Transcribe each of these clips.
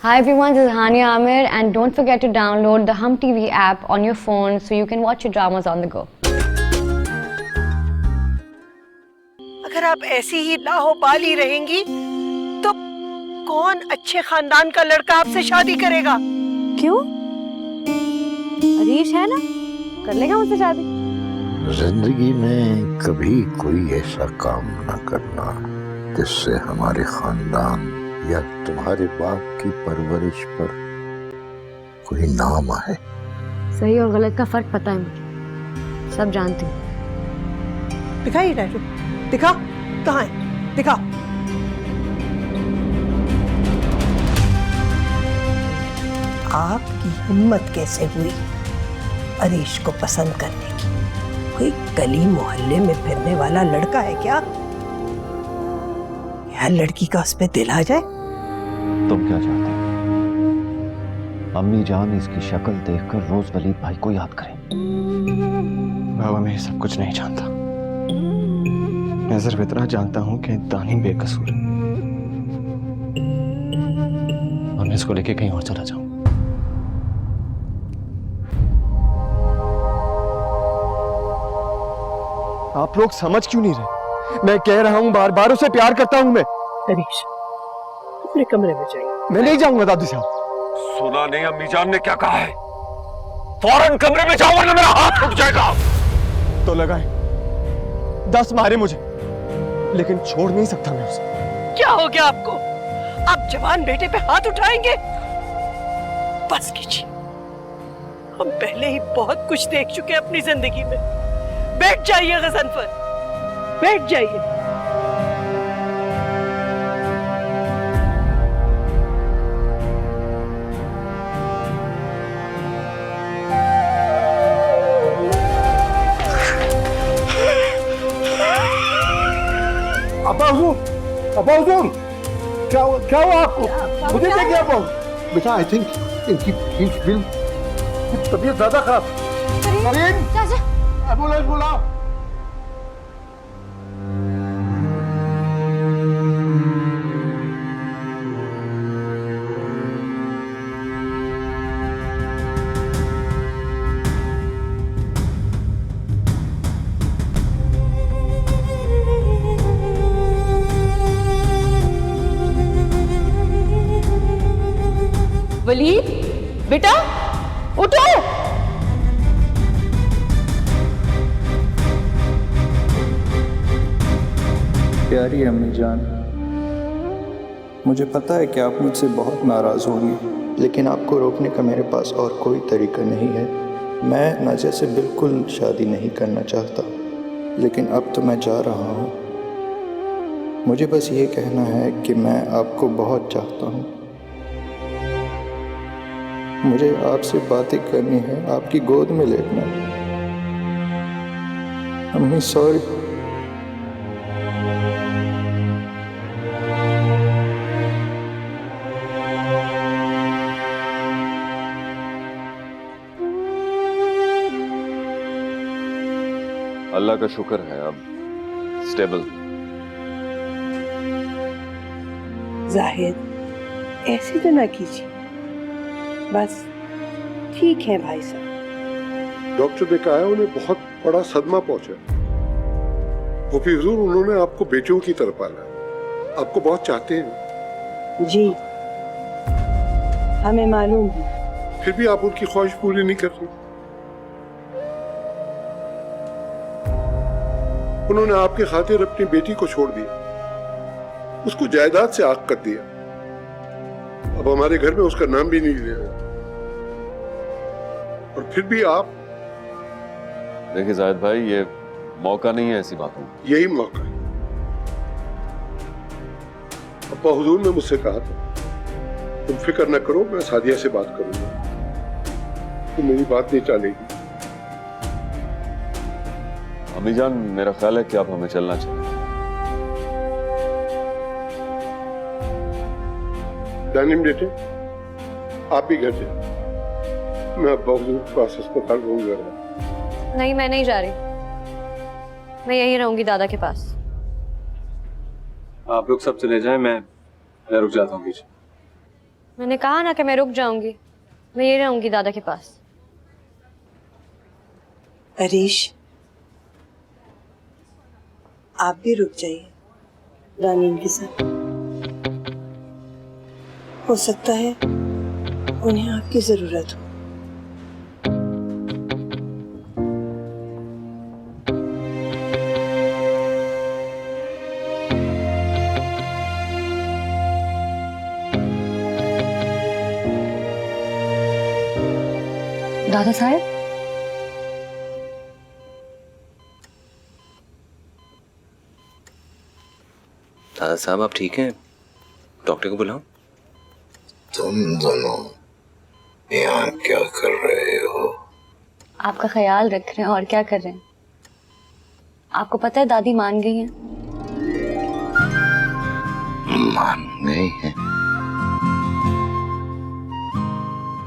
Hi everyone, this is Hania Amir and don't forget to download the Hum TV app on your phone so you can watch your dramas on the go. अगर आप ऐसी ही लाहोबाली रहेंगी तो कौन अच्छे खानदान का लड़का आपसे शादी करेगा? क्यों? अरीश है ना, कर लेगा मुझसे शादी। जिंदगी में कभी कोई ऐसा काम न करना जिससे हमारे खानदान या तुम्हारे बाप की परवरिश पर कोई नाम आए। सही और गलत का फर्क पता है मुझे, सब जानती हूँ। दिखाइए टैटू, दिखा, कहाँ है? दिखा। आपकी हिम्मत कैसे हुई अरीश को पसंद करने की? कोई गली मोहल्ले में फिरने वाला लड़का है क्या? यार लड़की का उस पे दिल आ जाए। तुम क्या चाहते हो? अम्मी जान इसकी शक्ल देखकर रोज वलीद भाई को याद करें। बाबा मैं सब कुछ नहीं जानता, मैं सिर्फ इतना जानता हूं कि दानी बेकसूर है और मैं इसको लेके कहीं और चला जाऊं। आप लोग समझ क्यों नहीं रहे? मैं कह रहा हूं बार बार, उसे प्यार करता हूं मैं। अरीश अपने कमरे में जाइए। मैं नहीं जाऊंगा दादी साहब। सुना नहीं अम्मी जान ने क्या कहा है? फौरन कमरे में जाओ वरना मेरा हाथ उठ जाएगा। तो लगाए 10 मारे मुझे, लेकिन छोड़ नहीं सकता मैं उसे। क्या हो गया आपको? आप जवान बेटे पे हाथ उठाएंगे? बस कीजिए, हम पहले ही बहुत कुछ देख चुके हैं अपनी जिंदगी में। बैठ जाइए गज़नफर, बैठ जाइए। अब्बा हुजूर, क्या हुआ आपको? मुझे देखिए अब्बा। बेटा आई थिंक इनकी तबीयत ज्यादा खराब। करीम, एम्बुलेंस बुलाओ। वलीद बेटा उठो। प्यारी अम्मी जान, मुझे पता है कि आप मुझसे बहुत नाराज़ होंगी, लेकिन आपको रोकने का मेरे पास और कोई तरीका नहीं है। मैं नज़र से बिल्कुल शादी नहीं करना चाहता, लेकिन अब तो मैं जा रहा हूँ। मुझे बस ये कहना है कि मैं आपको बहुत चाहता हूँ। मुझे आपसे बातें करनी है, आपकी गोद में लेटना है। अम्मी सॉरी। अल्लाह का शुक्र है अब स्टेबल। जाहिद ऐसे तो ना कीजिए, बस ठीक है भाई साहब। डॉक्टर ने कहा है उन्हें बहुत बड़ा सदमा पहुंचा। वो भी हुजूर उन्होंने आपको बेटियों की तरह पाला, आपको बहुत चाहते हैं। जी हमें मालूम है। फिर भी आप उनकी ख्वाहिश पूरी नहीं कर रही। उन्होंने आपके खातिर अपनी बेटी को छोड़ दिया, उसको जायदाद से आग कर दिया। अब हमारे घर में उसका नाम भी नहीं लिया। और फिर भी आप। देखिए जाहिद भाई, ये मौका नहीं है ऐसी बातों। यही मौका है। अब्बा हुजूर ने मुझसे कहा था तुम फिक्र न करो, मैं सादिया से बात करूंगा, तुम मेरी बात नहीं टालेगी। अम्मी जान, मेरा ख्याल है कि आप हमें चलना चाहिए। दानिम बेटे, आप ही घर जाए, मैं अब्बा हुजूर के पास अस्पताल रहूंगा। नहीं, मैं नहीं जा रही, मैं यहीं रहूंगी दादा के पास। आप लोग सब चले जाएं, मैं रुक जाता हूँ पीछे। मैंने कहा ना कि मैं रुक जाऊंगी, मैं ये रहूंगी दादा के पास। हरीश, आप भी रुक जाइए रानी के साथ। हो सकता है उन्हें आपकी जरूरत हो। दादा साहब, दादा साहब आप ठीक हैं? डॉक्टर को बुलाओ। तुम दोनों यहाँ क्या कर रहे हो? आपका ख्याल रख रहे हैं, और क्या कर रहे हैं? आपको पता है दादी मान गई हैं। मान गई है?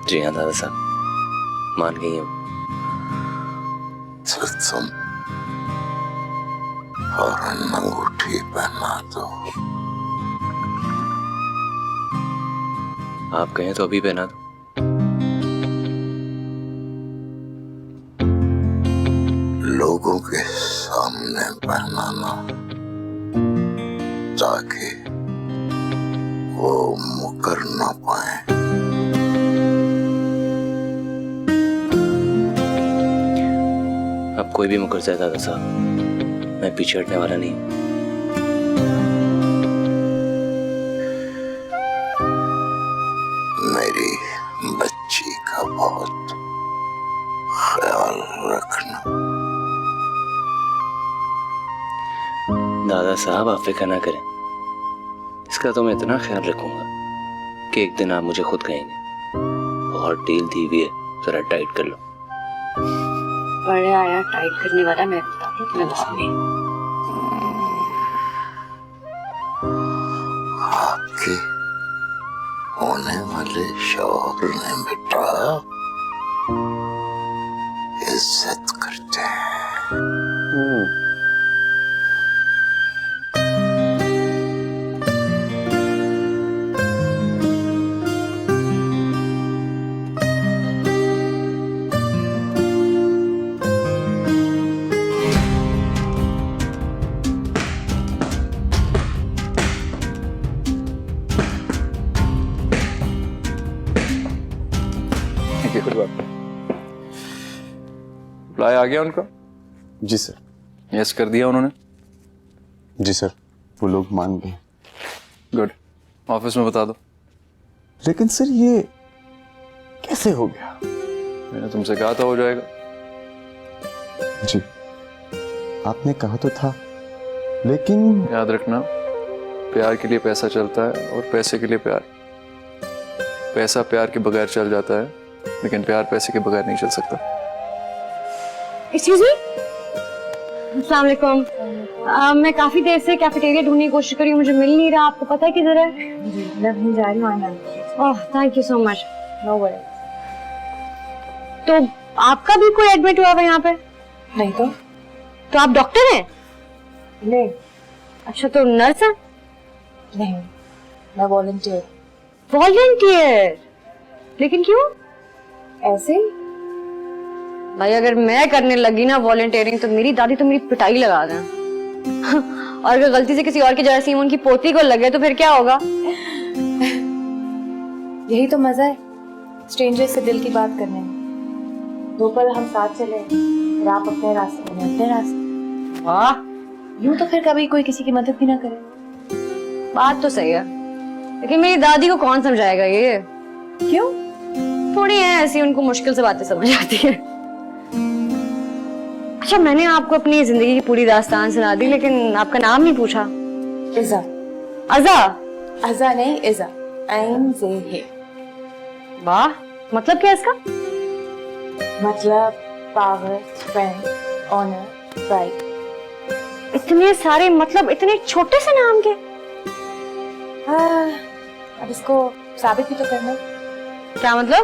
जी हाँ दादा साहब, मान गई हैं। तो तुम फौरन अंगूठी पहना दो। आप कहें तो अभी पहना दो। लोगों के सामने पहनाना, ताकि वो मुकर ना पाए। अब कोई भी मुकर जाए दादा साहब, मैं पीछे हटने वाला नहीं। मेरी बच्ची का बहुत ख्याल रखना। दादा साहब आप फिक्र ना करें, इसका तो मैं इतना ख्याल रखूंगा कि एक दिन आप मुझे खुद कहेंगे बहुत ढील दी हुई है, जरा टाइट कर लो। बड़े आया टाइट करने वाला, मैं बता दूं तुम्हें बाप ने। आपके होने वाले शौहर ने बेटा इज्जत करते हैं। रिप्लाई आ गया उनका? जी सर। यस कर दिया उन्होंने? जी सर, वो लोग मान गए। गुड, ऑफिस में बता दो। लेकिन सर ये कैसे हो गया? मैंने तुमसे कहा था हो जाएगा। जी आपने कहा तो था, लेकिन याद रखना, प्यार के लिए पैसा चलता है और पैसे के लिए प्यार। पैसा प्यार के बगैर चल जाता है, लेकिन प्यार पैसे के बगैर नहीं चल सकता। एक्सक्यूज मी, अस्सलाम वालेकुम। मैं काफी देर से कैफेटेरिया ढूंढने की कोशिश कर रही हूँ, मुझे मिल नहीं रहा। आपको पता है किधर है? मैं नहीं जा रही हूँ। Oh thank you so much. No worry. तो आपका भी कोई एडमिट हुआ है यहाँ पे? नहीं तो आप डॉक्टर हैं? नहीं। अच्छा, तो नर्स हैं? नहीं, मैं वॉलंटियर। वॉलंटियर? लेकिन क्यों? ऐसे ही। भाई अगर मैं करने लगी ना वॉलंटियरिंग, तो मेरी दादी तो मेरी पिटाई लगा दें। और अगर गलती से किसी और के जरासीम उनकी पोती को लगे तो फिर क्या होगा? यही तो मजा है स्ट्रेंजर से दिल की बात करने में। 2 पल हम साथ चले और आप अपने रास्ते में अपने रास्ते। वाह, यूं तो फिर कभी कोई किसी की मदद भी ना करे। बात तो सही है, लेकिन मेरी दादी को कौन समझाएगा ये? क्यों? थोड़ी है ऐसी, उनको मुश्किल से बातें समझ आती है। अच्छा, मैंने आपको अपनी जिंदगी की पूरी दास्तान सुना दी, लेकिन आपका नाम नहीं पूछा। इज़ा। अज़ा? अज़ा नहीं, इज़ा। आइन से है। वाह, मतलब क्या इसका? मतलब पावर, स्ट्रेंथ, ऑनर, प्राइड। इतने सारे मतलब इतने छोटे से नाम के? अब इसको साबित भी तो करना है। क्या मतलब?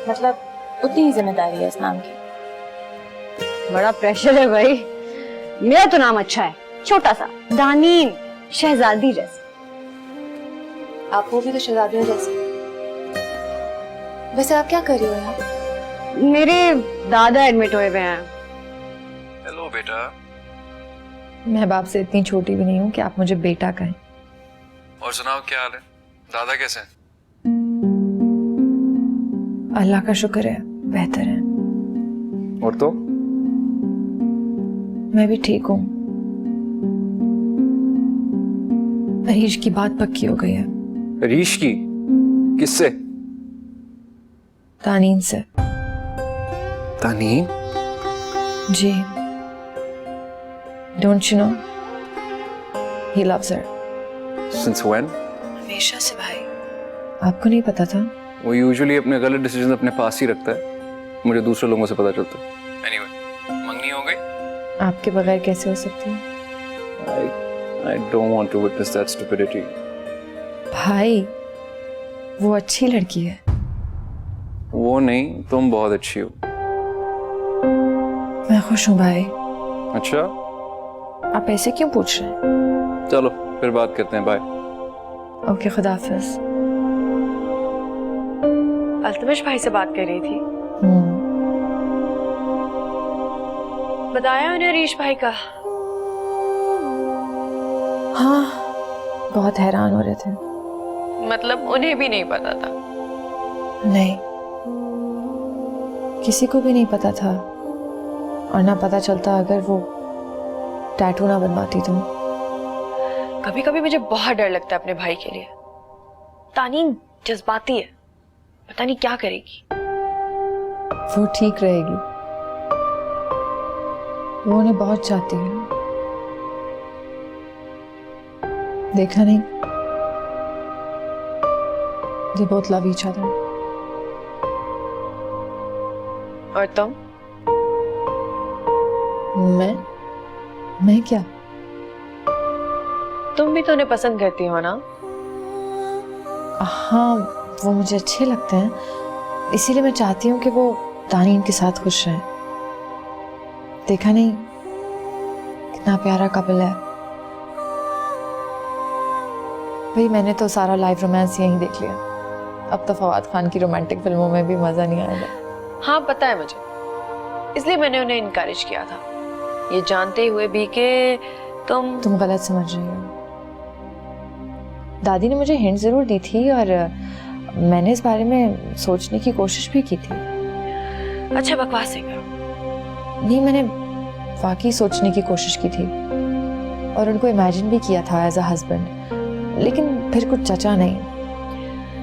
मतलब उतनी ही जिम्मेदारी है इस नाम की। बड़ा प्रेशर है भाई। मेरा तो नाम अच्छा है, छोटा सा, दानीन, शहजादी जैसे। आप वो भी तो शहजादियों जैसे। वैसे आप क्या कर रही हो यहाँ? मेरे दादा एडमिट हुए हुए हैं। हेलो बेटा। मैं बाप से इतनी छोटी भी नहीं हूँ कि आप मुझे बेटा कहें। और सुनाओ क्या हाल है? दादा कैसे हैं? अल्लाह का शुक्र है, बेहतर है। और तो मैं भी ठीक हूँ। अरीश की बात पक्की हो गई है। रीश की? किससे? तानीन से। तानीन? जी। Don't you know he loves her. Since when? हमेशा से भाई। आपको नहीं पता था? वो यूजुअली अपने गलत डिसीजन अपने पास ही रखता है, मुझे दूसरे लोगों से पता चलता है। एनीवे, मंगनी हो गई? आपके बगैर कैसे हो सकती है? I don't want to witness that stupidity. भाई, वो अच्छी लड़की है। वो नहीं, तुम बहुत अच्छी हो। मैं खुश हूँ भाई। अच्छा? आप ऐसे क्यों पूछ रहे हैं? चलो फिर बात करते हैं, बाय। ओके, खुदा हाफिज। अल्तमश भाई से बात कर रही थी। बताया उन्हें रीश भाई का? हाँ, बहुत हैरान हो रहे थे। मतलब उन्हें भी नहीं पता था? नहीं, किसी को भी नहीं पता था। और ना पता चलता अगर वो टैटू ना बनवाती तो। कभी कभी मुझे बहुत डर लगता है अपने भाई के लिए। तानीन जज्बाती है, पता नहीं क्या करेगी। वो ठीक रहेगी, वो उन्हें बहुत चाहती है। देखा नहीं, they both love each other. और तुम? मैं क्या? तुम भी तो उन्हें पसंद करती हो ना? हाँ, वो मुझे अच्छे लगते हैं, इसीलिए मैं चाहती हूँ कि वो तानीन के साथ खुश रहें। देखा नहीं कितना प्यारा कपल है। भाई, मैंने तो सारा लाइव रोमांस यहीं देख लिया। अब तो फवाद खान की रोमांटिक फिल्मों में भी मजा नहीं आएगा। हाँ पता है मुझे, इसलिए मैंने उन्हें इनकरेज किया था, ये जानते हुए भी कि तुम गलत समझ रही हो। दादी ने मुझे हिंट जरूर दी थी और मैंने इस बारे में सोचने की कोशिश भी की थी। अच्छा बकवास नहीं करो। नहीं, मैंने वाकई सोचने की कोशिश की थी और उनको इमेजिन भी किया था एज अ हस्बैंड, लेकिन फिर कुछ जचा नहीं।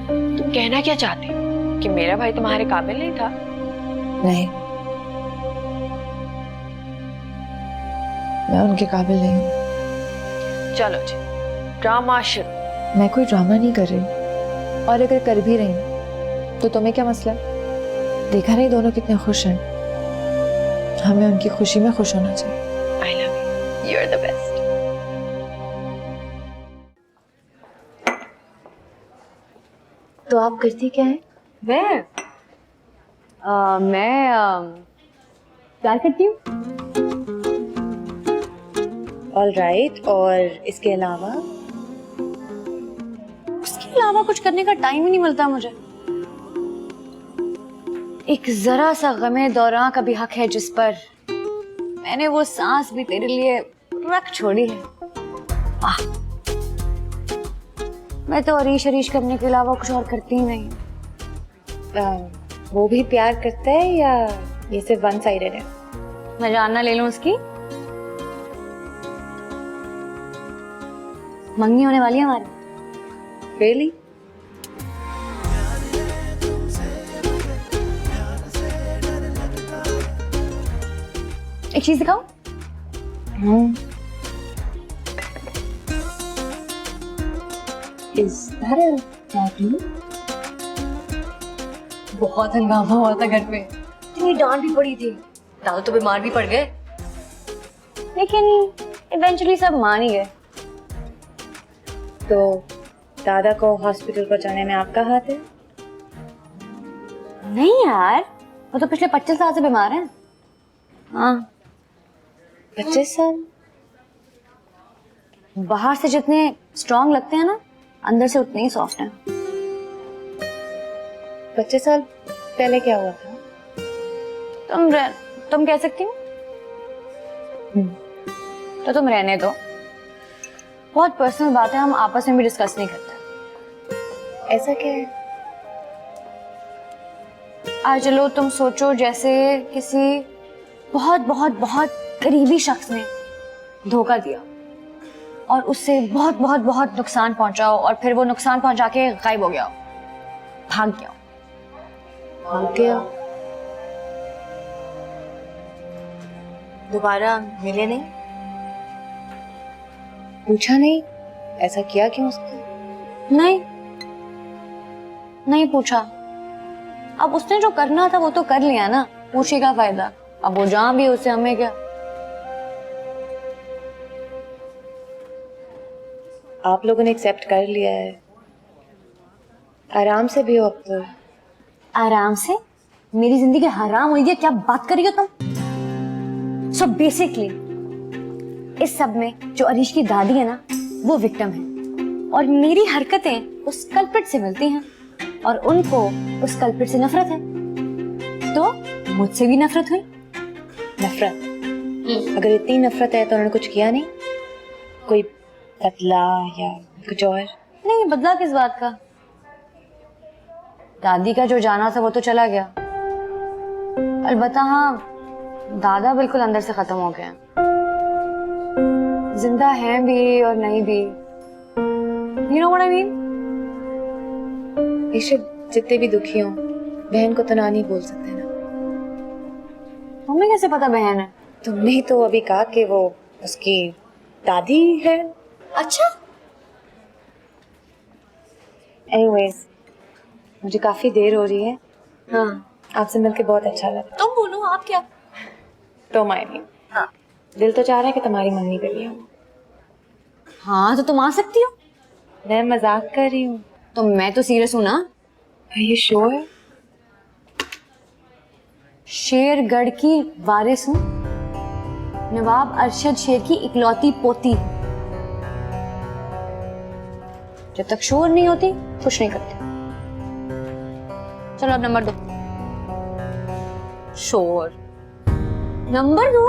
तुम कहना क्या चाहती हो, कि मेरा भाई तुम्हारे काबिल नहीं था? नहीं, मैं उनके काबिल नहीं हूँ। चलो जी, ड्रामा शुरू। मैं कोई ड्रामा नहीं कर रही, और अगर कर भी रही तो तुम्हें क्या मसला है? देखा नहीं दोनों कितने खुश हैं। हमें उनकी खुशी में खुश होना चाहिए। I love you, you are the best. तो आप करती क्या है? मैं प्यार करती हूँ। ऑल राइट, और इसके अलावा? उसके अलावा कुछ करने का टाइम ही नहीं मिलता मुझे। एक जरा सा गमे दौरान का भी हक है जिस पर मैंने वो सांस भी तेरे लिए रख छोड़ी है। आह, मैं तो अरीश करने के अलावा कुछ और करती ही नहीं। वो भी प्यार करता है या ये सिर्फ वन साइडेड है? मैं जानना ले लूं उसकी। मंगनी होने वाली है हमारी। Really? एक चीज दिखाओ। Is that a tattoo? बहुत हंगामा हुआ था घर पे, इतनी डांट भी पड़ी थी, दाऊ तो बीमार भी पड़ गए, लेकिन इवेंचुअली सब मान ही गए। तो दादा को हॉस्पिटल पहुंचाने में आपका हाथ है? नहीं यार, वो तो पिछले 25 साल से बीमार हैं। हाँ, 25 साल? बाहर से जितने स्ट्रांग लगते हैं ना, अंदर से उतने ही सॉफ्ट हैं। 25 साल पहले क्या हुआ था? तुम कह सकती हो? तो तुम रहने दो, बहुत पर्सनल बात है, हम आपस में भी डिस्कस नहीं करते। ऐसा क्या है? आज चलो तुम सोचो जैसे किसी बहुत बहुत बहुत करीबी शख्स ने धोखा दिया और उससे बहुत बहुत बहुत नुकसान पहुंचा हो, और फिर वो नुकसान पहुंचा के गायब हो गया हो, भाग गया हो। भाग गया? दोबारा मिले नहीं? पूछा नहीं ऐसा किया क्यों उसने? नहीं पूछा। अब उसने जो करना था वो तो कर लिया ना, पूछे का फायदा? अब वो जहां भी उसे हमें क्या। आप लोगों ने एक्सेप्ट कर लिया है, आराम से भी हो अब तो। आराम से? मेरी जिंदगी हराम हुई है, क्या बात कर रही हो तुम? सो बेसिकली इस सब में जो अरीश की दादी है ना, वो विक्टिम है और मेरी हरकतें उस कल्प्रिट से मिलती हैं और उनको उस कल्प्रिट से नफरत है, तो मुझसे भी नफरत हुई। नफरत? अगर इतनी नफरत है तो उन्होंने कुछ किया नहीं? कोई बदला या कुछ और? नहीं, बदला किस बात का? दादी का जो जाना था वो तो चला गया, अलबत्ता हाँ, दादा बिल्कुल अंदर से खत्म हो गए, जिंदा हैं भी और नहीं भी। You know what I mean? बेशक जितने भी दुखी हों, बहन को तो ना नहीं बोल सकते ना। हमें कैसे पता बहन है? तुमने ही तो अभी कहा कि वो उसकी दादी है। अच्छा। एनीवेज, मुझे काफी देर हो रही है। हाँ, आपसे मिलकर बहुत अच्छा लगा। तुम बोलो, आप क्या? तो मायनी, हाँ, दिल तो चाह रहा है कि तुम्हारी मम्मी पे भी आऊं। हाँ तो तुम आ सकती हो। मैं मजाक कर रही हूँ। तो मैं तो सीरियस हूँ ना। ये शो है? शेरगढ़ की वारिस हूँ, नवाब अरशद शेर की इकलौती पोती। जब तक शोर नहीं होती कुछ नहीं करती। चलो अब नंबर दो। शोर नंबर दो।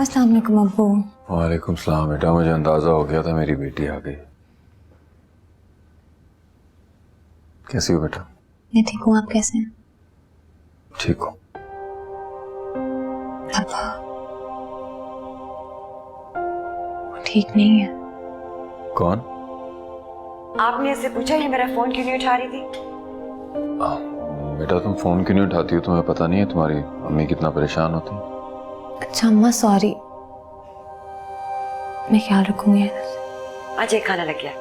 अस्सलाम वालेकुम अब्बू। वालेकुम सलाम बेटा, मुझे अंदाजा हो गया था मेरी बेटी आ गई। कैसी हो बेटा? मैं ठीक हूँ, आप कैसे हैं? ठीक हूँ। पापा ठीक नहीं है। कौन? आपने इससे पूछा ये मेरा फोन क्यों नहीं उठा रही थी? बेटा तुम फोन क्यों नहीं उठाती हो? तुम्हें पता नहीं है तुम्हारी अम्मी कितना परेशान होती है? अच्छा अम्मा सॉरी, मैं ख्याल रखूंगी। आज एक खाना लग गया।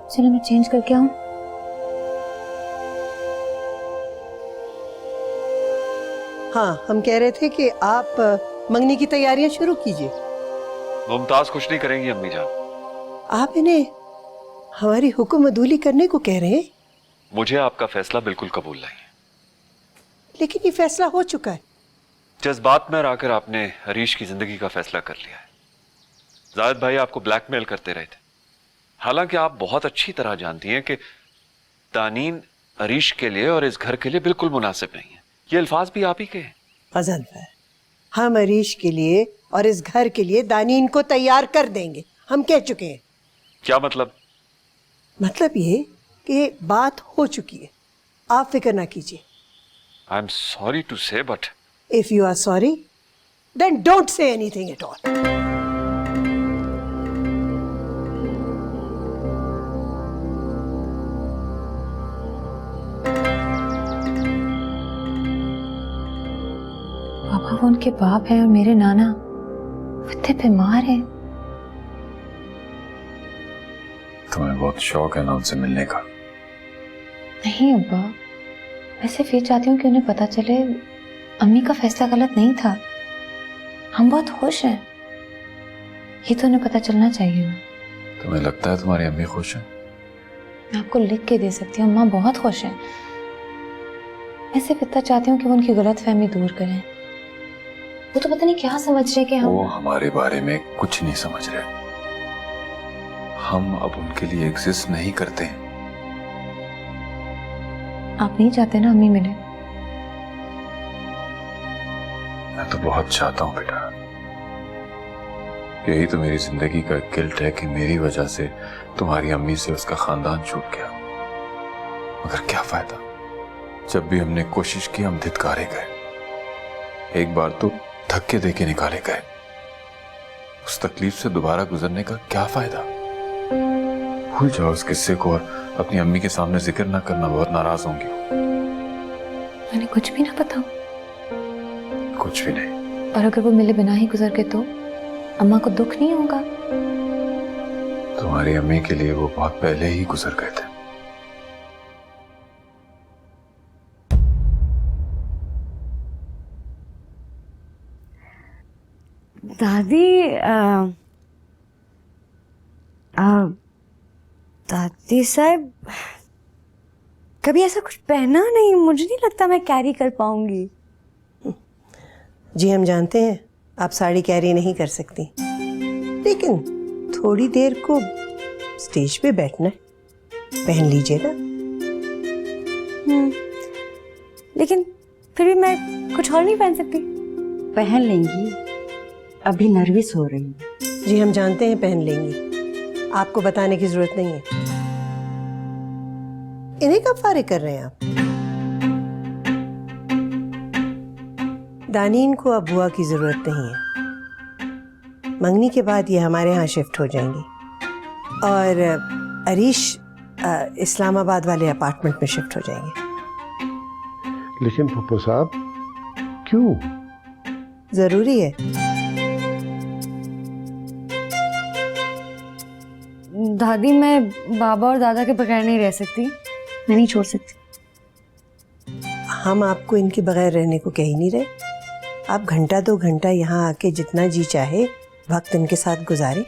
चलो मैं चेंज करके आऊँ। हाँ, हम कह रहे थे कि आप मंगनी की तैयारियां शुरू कीजिए। मुमताज कुछ नहीं करेंगी अम्मी जान। आप इन्हें हमारी हुक्म अदूली करने को कह रहे हैं? मुझे आपका फैसला बिल्कुल कबूल नहीं है। लेकिन ये फैसला हो चुका है। जज्बात में आकर आपने हरीश की जिंदगी का फैसला कर लिया है। जायद भाई आपको ब्लैकमेल करते रहे थे, हालांकि आप बहुत अच्छी तरह जानती हैं कि तानीन हरीश के लिए और इस घर के लिए बिल्कुल मुनासिब नहीं है। ये अल्फाज भी आप ही के हैं। गजनफर, हम हरीश के लिए और इस घर के लिए दानीन को तैयार कर देंगे, हम कह चुके हैं। क्या मतलब? मतलब ये कि बात हो चुकी है, आप फिक्र ना कीजिए। आई एम सॉरी टू से, but If you are sorry, then don't say anything at all. पापा वो उनके बाप हैं और मेरे नाना वत्ते बीमार हैं। तुम्हें बहुत शौक है ना उनसे मिलने का। नहीं अब्बा, मैं सिर्फ ये चाहती हूँ कि उन्हें पता चले अम्मी का फैसला गलत नहीं था। हम बहुत खुश हैं, ये तो उन्हें पता चलना चाहिए ना। तुम्हें लगता है तुम्हारी अम्मी खुश है? मैं आपको लिख के दे सकती हूँ, अम्मा बहुत खुश हैं। मैं सिर्फ इतना चाहती हूँ कि वो उनकी गलतफहमी दूर करें। वो तो पता नहीं क्या समझ रहे कि वो हम हमारे बारे में कुछ नहीं समझ रहे। हम अब उनके लिए एग्जिस्ट नहीं करते हैं। आप नहीं चाहते ना अम्मी मिले? मैं तो बहुत चाहता हूं बेटा। यही तो मेरी जिंदगी का गिल्ट है कि मेरी वजह से तुम्हारी अम्मी से उसका खानदान छूट गया। मगर क्या फायदा, जब भी हमने कोशिश की हम धिक्कारे गए। एक बार तो धक्के देके निकाले गए। उस तकलीफ से दोबारा गुजरने का क्या फायदा। भूल जाओ उस किस्से को और अपनी अम्मी के सामने जिक्र ना करना, बहुत नाराज होंगी। मैंने कुछ भी ना बताऊं? कुछ भी नहीं। और अगर वो मिले बिना ही गुजर गए तो अम्मा को दुख नहीं होगा? तुम्हारी अम्मी के लिए वो बहुत पहले ही गुजर गए थे। दादी दादी साहब, कभी ऐसा कुछ पहना नहीं, मुझे नहीं लगता मैं कैरी कर पाऊंगी। जी हम जानते हैं आप साड़ी कैरी नहीं कर सकती, लेकिन थोड़ी देर को स्टेज पे बैठना है, पहन लीजिए ना। लेकिन फिर भी मैं कुछ और नहीं पहन सकती। पहन लेंगी, अभी नर्वस हो रही है। जी हम जानते हैं पहन लेंगी, आपको बताने की जरूरत नहीं है। इन्हें कब फारिग कर रहे हैं आप? दानीन को अब बुआ की जरूरत नहीं है। मंगनी के बाद ये हमारे यहाँ शिफ्ट हो जाएंगी और अरीश इस्लामाबाद वाले अपार्टमेंट में शिफ्ट हो जाएंगे। लेकिन पप्पू साहब क्यों? जरूरी है। दादी, मैं बाबा और दादा के बगैर नहीं रह सकती, मैं नहीं छोड़ सकती। हम आपको इनके बगैर रहने को कह ही नहीं रहे। आप घंटा 2 घंटा यहाँ आके जितना जी चाहे वक्त इनके साथ गुजारें,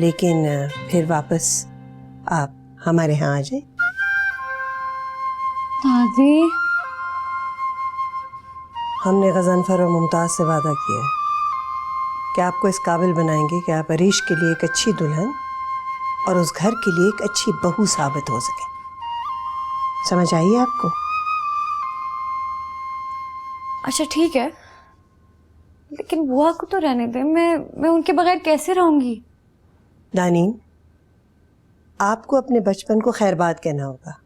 लेकिन फिर वापस आप हमारे यहाँ आ जाए। दादी, हमने गज़नफर और मुमताज़ से वादा किया है कि आपको इस काबिल बनाएंगे कि आप अरीश के लिए एक अच्छी दुल्हन और उस घर के लिए एक अच्छी बहू साबित हो सके। समझ आई आपको? अच्छा ठीक है, लेकिन बुआ को तो रहने दे। मैं उनके बगैर कैसे रहूंगी? दानीन, आपको अपने बचपन को खैरबाद कहना होगा।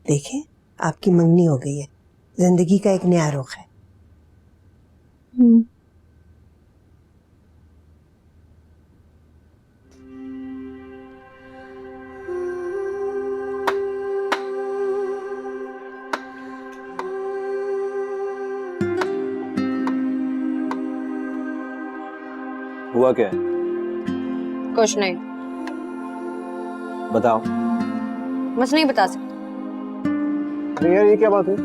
देखें, आपकी मंगनी हो गई है, जिंदगी का एक नया रुख है। हुआ क्या है? कुछ नहीं, बताओ। बस नहीं बता सकती। अरे यार, ये क्या बात है?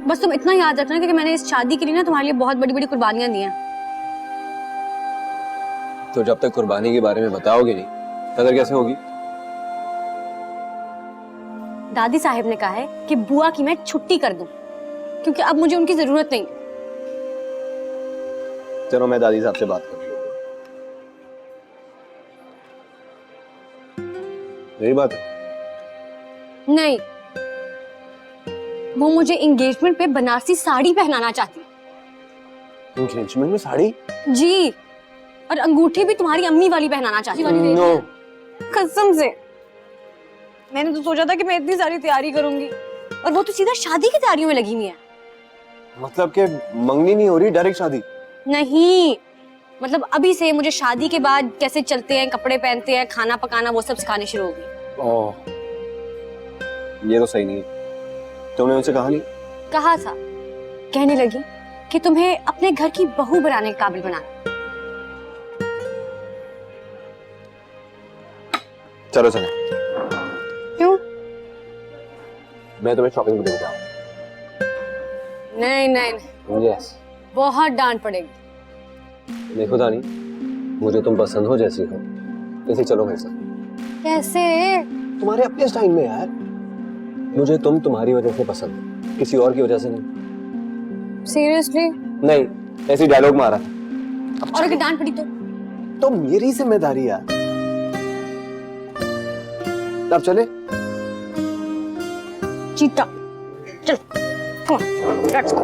बस तुम इतना याद रखना कि मैंने इस शादी के लिए ना तुम्हारे लिए बहुत बड़ी बड़ी कुर्बानियां दी हैं। तो जब तक कुर्बानी के बारे में बताओगे नहीं, कदर कैसे होगी? दादी साहिब ने कहा है कि बुआ की मैं छुट्टी कर दूं, क्योंकि अब मुझे उनकी जरूरत नहीं। चलो मैं दादी साहब से बात कर लूंगा। यही बात है? नहीं, वो मुझे एंगेजमेंट पे बनारसी साड़ी पहनाना चाहती है। एंगेजमेंट में साड़ी? जी, और अंगूठी भी तुम्हारी अम्मी वाली पहनाना चाहती है। नो। कसम से। मैंने तो सोचा था कि मैं इतनी सारी तैयारी करूंगी, और वो तो सीधा शादी की तैयारियों में लगी हुई है। मतलब कि मंगनी नहीं हो रही, डायरेक्ट शादी? नहीं, मतलब अभी से मुझे शादी के बाद कैसे चलते हैं, कपड़े पहनते हैं, खाना पकाना, वो सब सिखानी शुरू होगी। ओह, ये तो सही नहीं है। तुमने उनसे कहा नहीं? कहा था, कहने लगी कि तुम्हें अपने घर की बहू बनाने के काबिल बनाना। चलो चले। क्यों? मैं तुम्हें शॉपिंग पे लेके नहीं नहीं नहीं, जाऊँ। यस। बहुत डांट पड़ेगी। देखो दानी, मुझे तुम पसंद हो जैसी हो, जैसे चलो मेरे साथ। कैसे? तुम्हारे अपने स्टाइल में यार। मुझे तुम तुम्हारी वजह से पसंद है, किसी और की वजह से नहीं। सीरियसली? नहीं, ऐसी डायलॉग मारा। और अगर डांट पड़ी तो मेरी जिम्मेदारी यार। अब चले। चीटा, चल, come on, let's go.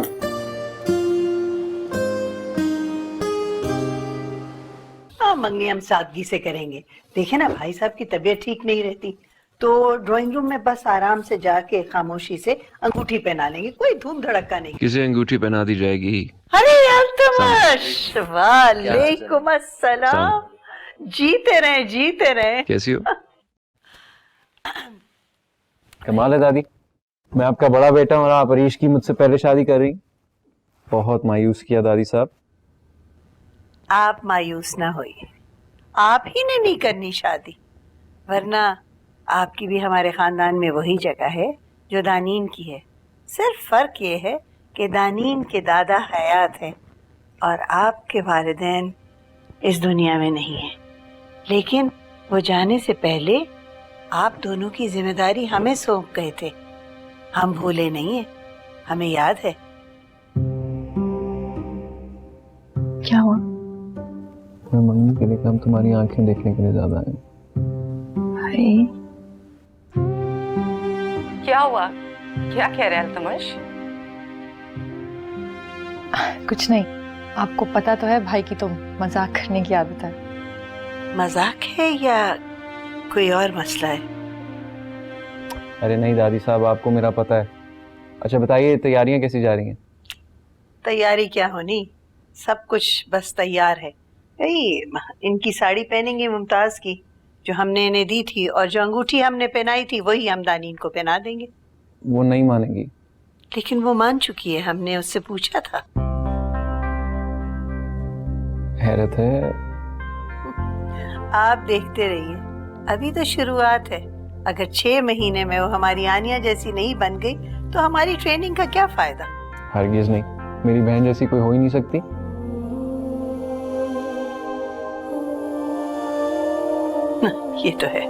हाँ, मंगनी हम सादगी से करेंगे। देखे ना, भाई साहब की तबीयत ठीक नहीं रहती, तो ड्राइंग रूम में बस आराम से जाके खामोशी से अंगूठी पहना लेंगे, कोई धूम धड़का नहीं। किसे अंगूठी पहना दी जाएगी? अरे अल्तमश, वालेकुम अस्सलाम। जीते रहे। कैसी हो? कमाल है दादी, मैं आपका बड़ा बेटा हूं और आप अरीश की मुझसे पहले शादी कर रही। बहुत मायूस किया दादी साहब। आप मायूस ना होइए, आप ही ने नहीं करनी शादी, वरना आपकी भी हमारे खानदान में वही जगह है जो दानीन की है। सिर्फ फर्क ये है कि दानीन के दादा हयात हैं और आपके वालिदैन इस दुनिया में नहीं है, लेकिन वो जाने से पहले आप दोनों की जिम्मेदारी हमें सौंप गए थे। हम भूले नहीं है, हमें याद है। क्या हुआ? मैं मंगनी के लिए हम तुम्हारी आंखें देखने के लिए ज्यादा आए। अरे क्या हुआ? क्या कह रहे हैं अल्तमश? कुछ नहीं, आपको पता तो है भाई की तो मजाक करने की आदत है। मजाक है या कोई और मसला है? अरे नहीं दादी साहब, आपको मेरा पता है। अच्छा बताइए, तैयारियां कैसी जा रही हैं? तैयारी क्या होनी, सब कुछ बस तैयार है। यही इनकी साड़ी पहनेंगे मुमताज की, जो हमने इन्हें दी थी, और जो अंगूठी हमने पहनाई थी वही हम दानीन को पहना देंगे। वो नहीं मानेगी। लेकिन वो मान चुकी है, हमने उससे पूछा था। हैरत है। आप देखते रहिए, अभी तो शुरुआत है। अगर 6 महीने में वो हमारी आनिया जैसी नहीं बन गई तो हमारी ट्रेनिंग का क्या फायदा? हरगिज नहीं, मेरी बहन जैसी कोई हो ही नहीं सकती। ये तो है।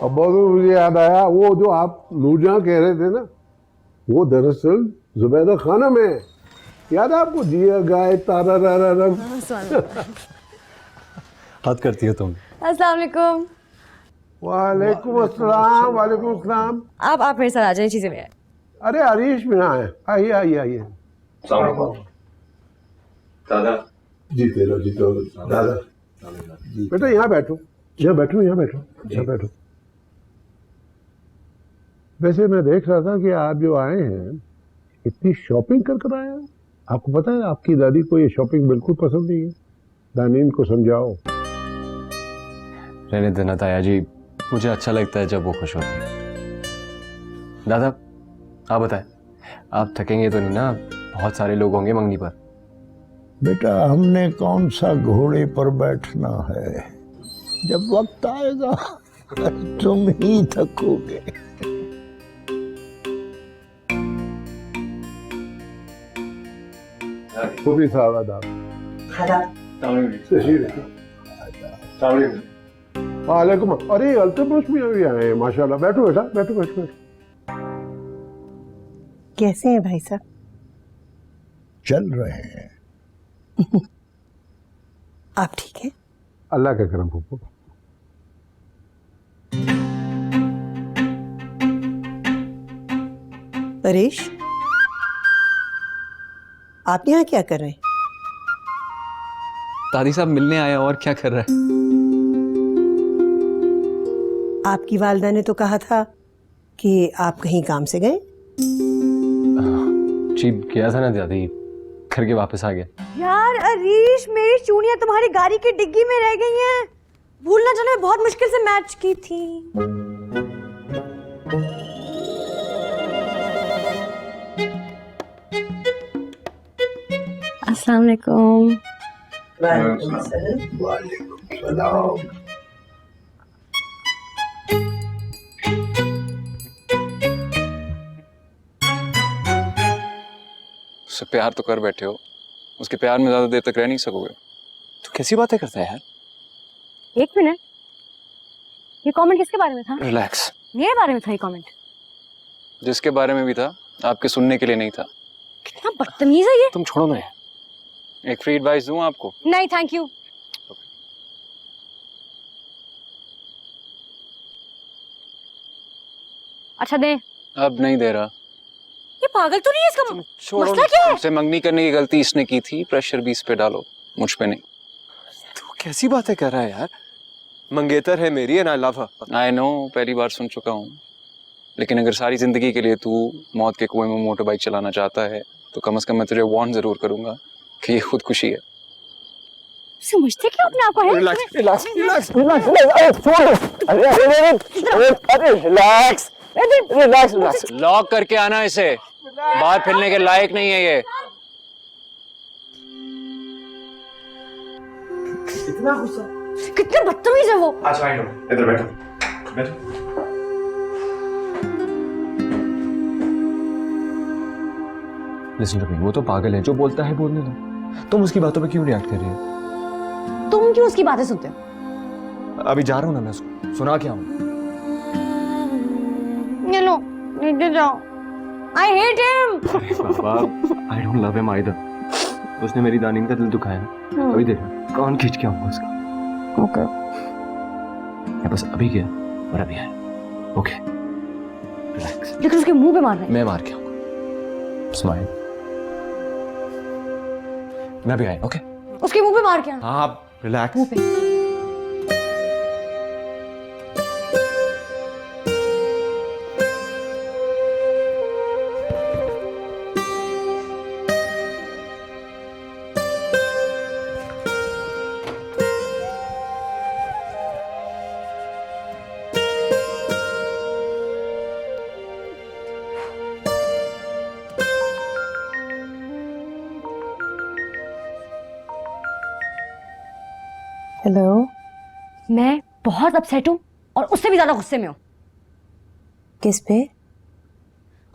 अब बहुत मुझे याद आया, वो जो आप नूरजहां कह रहे थे ना, वो दरअसल जुबैदा खानम है। याद है आपको? जिया गाय तारा रम। हद करती हो तुम। अस्सलाम वालेकुम। वालेकुम अस्सलाम। वालेकुम अस्सलाम। आप मेरे साथ आ जाइए, चीजें ले। अरे हरीश भी यहाँ है, आइए आइए आइए। दादा। जीते रहो दादा। बेटा यहाँ बैठो, यहाँ बैठो। वैसे मैं देख रहा था कि आप जो आए हैं इतनी शॉपिंग कर आए हैं। आपको पता है आपकी दादी को ये शॉपिंग बिल्कुल पसंद नहीं है। दानीन को समझाओ। रहने देना ताया जी, मुझे अच्छा लगता है जब वो खुश होती है। दादा आप बताएं, आप थकेंगे तो नहीं ना? बहुत सारे लोग होंगे मंगनी पर। बेटा हमने कौन सा घोड़े पर बैठना है, जब वक्त आएगा तुम ही थकोगे। खूबी साहब आदाब। वालेकुम। अरे अल्तमश भी अभी आए हैं, माशाल्लाह। बैठो बेटा, बैठो। कैसे हैं भाई साहब? चल रहे हैं। आप ठीक हैं? अल्लाह का करम फूफो। परेश, आप यहाँ क्या कर रहे हैं? दादी साहब मिलने आया, और क्या कर रहा है? आपकी वालिदा ने तो कहा था कि आप कहीं काम से गए। जी गया था ना दादी, करके वापस आ गया। यार अरीश, मेरी चूड़ियां तुम्हारी गाड़ी की डिग्गी में रह गई हैं। भूलना चलो, बहुत मुश्किल से मैच की थी। अस्सलाम वालेकुम। सलाम। उससे प्यार तो कर बैठे हो, उसके प्यार में ज्यादा देर तक रह नहीं सकोगे। तो कैसी बातें करता है यार? एक मिनट, ये कमेंट किसके बारे में था? रिलैक्स। मेरे बारे में था ये कमेंट? जिसके बारे में भी था, आपके सुनने के लिए नहीं था। कितना बदतमीज है ये। तुम छोड़ो ना यार। एक फ्री एडवाइस दूं आपको? नहीं थैंक यू। अच्छा दे। अब नहीं दे रहा। ये पागल तो नहीं है? इसका छोड़ो, मसला क्या है? मुझसे मंगनी करने की गलती इसने की थी, प्रेशर भी इस पे डालो, मुझ पे नहीं। तू कैसी बातें कर रहा है यार? मंगेतर है मेरी and I love her. I know, पहली बार सुन चुका हूँ, लेकिन अगर सारी जिंदगी के लिए तू मौत के कुएं में मोटर बाइक चलाना चाहता है तो कम से कम मैं तुझे वार्न जरूर करूंगा कि ये खुदकुशी है। समझते क्यों अपने आप को है? Relax relax relax relax. अरे छोड़। अरे अरे अरे रिलैक्स रिलैक्स रिलैक्स। लॉक करके आना इसे, बाहर फिरने के लायक नहीं है ये। इतना गुस्सा। कितने बदतमीज है वो। अच्छा आई नो, इधर बैठो बैठो। लिसन टू मी, वो तो पागल है, जो बोलता है बोलने दो। तुम उसकी बातों पे क्यों रिएक्ट कर रही हो? तुम क्यों उसकी बातें सुनते हो? अभी जा रहा हूँ ना मैं उसको सुना के आऊँ। ये लो, नीचे जाओ। I hate him. Baba, I don't love him either. उसने मेरी दानीन का दिल दुखाया ना। अभी देखो कौन खींच के आऊंगा उसका। Okay. मैं बस अभी गया और अभी आया। Okay relax. लेकिन उसके मुंह पे मार रहे हैं। मैं मार के आऊंगा। स्माइल। मैं भी आया। ओके उसके मुंह पे मार के आना। हाँ रिलैक्स। मुंह पे। हेलो। मैं बहुत अपसेट हूँ और उससे भी ज्यादा गुस्से में हूँ। किस पे?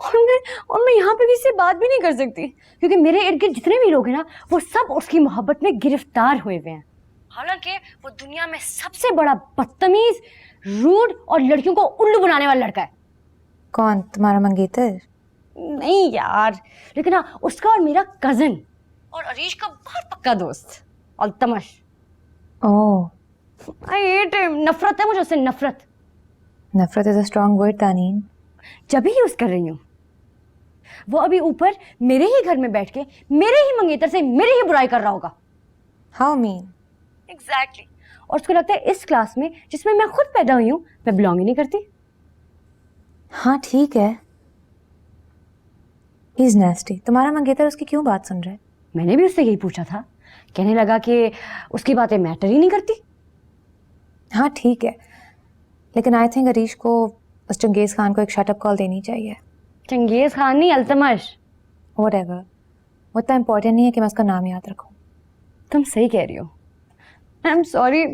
और मैं यहाँ पे किसी से बात भी नहीं कर सकती क्योंकि मेरे इर्द गिर्द जितने भी लोग हैं ना वो सब उसकी मोहब्बत में गिरफ्तार हुए हुए हैं। हालांकि वो दुनिया में सबसे बड़ा बदतमीज, रूड और लड़कियों को उल्लू बनाने वाला लड़का है। कौन? तुम्हारा मंगेतर? नहीं यार, लेकिन हाँ उसका और मेरा कजन और अरीश का बहुत पक्का दोस्त Altamash. Oh. I hate him. नफरत है मुझे उससे, नफरत। नफरत is a strong word Taneen. जब भी यूज कर रही हूँ। वो अभी ऊपर मेरे ही घर में बैठ के मेरे ही मंगेतर से मेरी ही बुराई कर रहा होगा। How mean? एग्जैक्टली। और उसको लगता है इस क्लास में जिसमें मैं खुद पैदा हुई हूँ मैं बिलोंग ही नहीं करती। हाँ ठीक है। He is नेस्टी। तुम्हारा मंगेतर उसकी क्यों बात सुन रहा है? मैंने भी उससे यही पूछा था, कहने लगा कि उसकी बातें मैटर ही नहीं करती। हाँ ठीक है, लेकिन आई थिंक अरीश को उस चंगेज खान को एक शटअप कॉल देनी चाहिए। चंगेज खान नहीं, अल्तमश। व्हाटएवर, वो इतना इम्पोर्टेंट नहीं है कि मैं उसका नाम याद रखूं। तुम सही कह रही हो। आई एम सॉरी,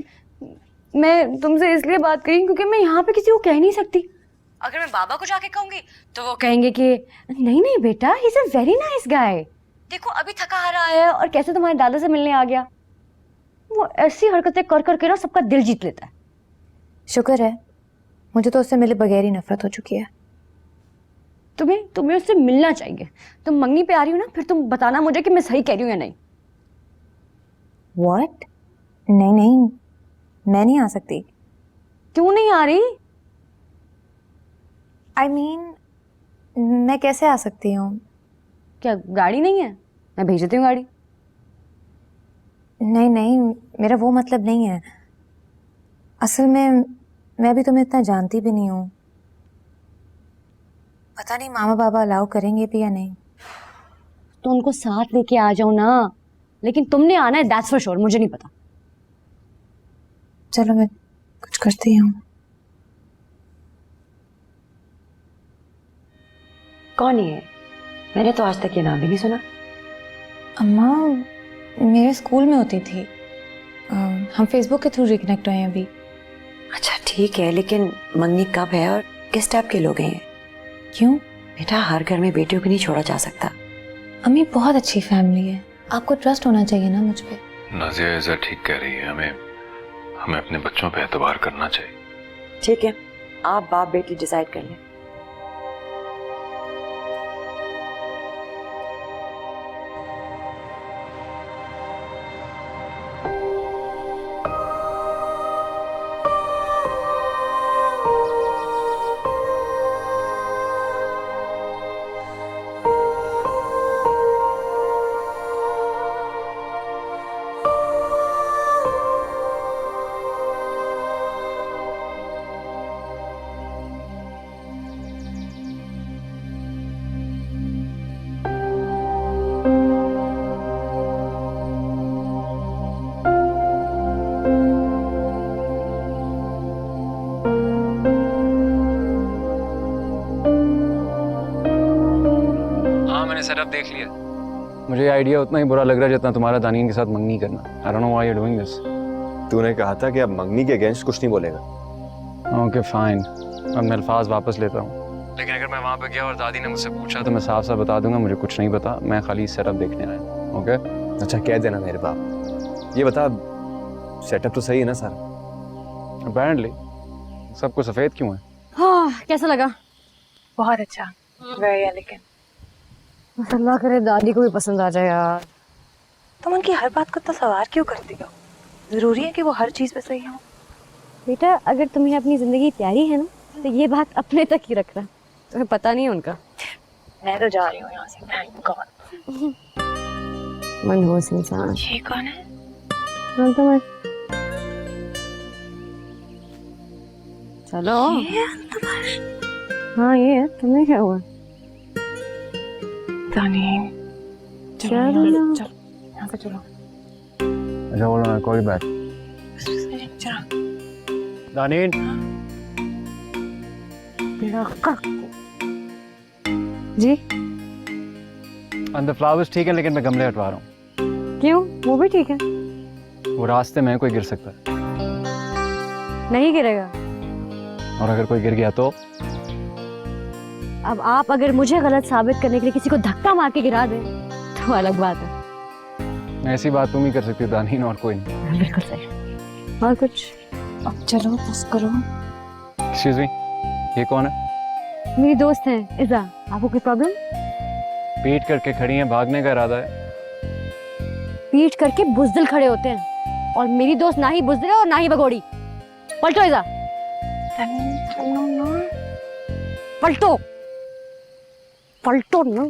मैं तुमसे इसलिए बात करी क्योंकि मैं यहाँ पे किसी को कह नहीं सकती। अगर मैं बाबा को जाके कहूंगी तो वो कहेंगे कि नहीं नहीं बेटा, he is a very nice guy. देखो अभी थका हारा आया और कैसे तुम्हारे दादा से मिलने आ गया। वो ऐसी हरकतें कर करके ना सबका दिल जीत लेता है। शुक्र है, मुझे तो उससे मिले बगैर ही नफरत हो चुकी है। तुम्हें उससे मिलना चाहिए। तुम मंगनी पे आ रही हो ना, फिर तुम बताना मुझे कि मैं सही कह रही हूँ या नहीं। व्हाट? नहीं नहीं, मैं नहीं आ सकती। क्यों नहीं आ रही? आई मीन, मैं कैसे आ सकती हूँ? क्या गाड़ी नहीं है? मैं भेज देती हूँ गाड़ी। नहीं नहीं, मेरा वो मतलब नहीं है। असल में मैं अभी तुम्हें इतना जानती भी नहीं हूँ। पता नहीं मामा बाबा अलाउ करेंगे भी या नहीं। तो उनको साथ लेके आ जाओ ना, लेकिन तुमने आना है, दैट्स फॉर श्योर। मुझे नहीं पता। चलो मैं कुछ करती हूँ। कौन है? मैंने तो आज तक ये नाम भी नहीं सुना। अम्मा मेरे स्कूल में होती थी। हम फेसबुक के थ्रू रिकनेक्ट हुए हैं अभी। अच्छा ठीक है, लेकिन मंगनी कब है और किस टाइप के लोग हैं ये? क्यों? बेटा हर घर में बेटियों को नहीं छोड़ा जा सकता। अम्मी बहुत अच्छी फैमिली है, आपको ट्रस्ट होना चाहिए ना मुझ पे। नाजिया ऐसा ठीक कह रही है, हमें अपने बच्चों पे एतबार करना चाहिए। ठीक है, आप बाप बेटी डिसाइड कर लें। सेटअप देख लिया। मुझे आइडिया उतना ही बुरा लग रहा है जितना तुम्हारा दानीन के साथ मंगनी करना। I don't know why you are doing this. तूने कहा था कि अब मंगनी के अगेंस्ट कुछ नहीं बोलेगा। ओके फाइन, अब मैं अल्फाज वापस लेता हूँ। लेकिन अगर मैं वहाँ पे गया और दादी ने मुझसे पूछा तो मैं साफ साफ बता दूंगा मुझे कुछ नहीं पता, मैं खाली सेटअप देखने आया। ओके अच्छा कह देना मेरे बाप। ये बता सेटअप तो सही है ना सारा? अपेरेंटली सबको सफेद क्यों है? हाँ, कैसा लगा? बहुत अच्छा, वेरी एलिगेंट। अल्लाह करे दादी को भी पसंद आ जाए यार। तुम उनकी हर बात को इतना सवार क्यों करती हो? जरूरी है कि वो हर चीज पे सही हो? बेटा अगर तुम्हें अपनी जिंदगी प्यारी है ना तो ये बात अपने तक ही रखना, तुम्हें पता नहीं है उनका। मैं तो जा रही हूँ यहाँ से, थैंक गॉड। मनहूस इंसान। ये कौन है? तो मैं चलो। हाँ ये है, तुम्हें क्या हुआ? दानीन चलो यहाँ से चलो। अच्छा बोलो ना, कोई बात। दानीन जी अंदर फ्लावर्स ठीक है लेकिन मैं गमले हटवा रहा हूँ। क्यों? वो भी ठीक है। वो रास्ते में कोई गिर सकता है। नहीं गिरेगा। और अगर कोई गिर गया तो? अब आप अगर मुझे गलत साबित करने के लिए किसी को धक्का मार के गिरा दें तो अलग बात है। ऐसी बात तुम ही कर सकती हो दानीन, और कोई नहीं। बिल्कुल सही। और कुछ? अब चलो बस करो। एक्सक्यूज मी, ये कौन है? मेरी दोस्त है इज़ा। आपको कोई प्रॉब्लम? पीट करके खड़ी है, भागने का इरादा है? पीट करके बुजदिल खड़े होते हैं, और मेरी दोस्त ना ही बुजदिल है और ना ही भगोड़ी। पलटो इज़ा, पलटो पलटो ना।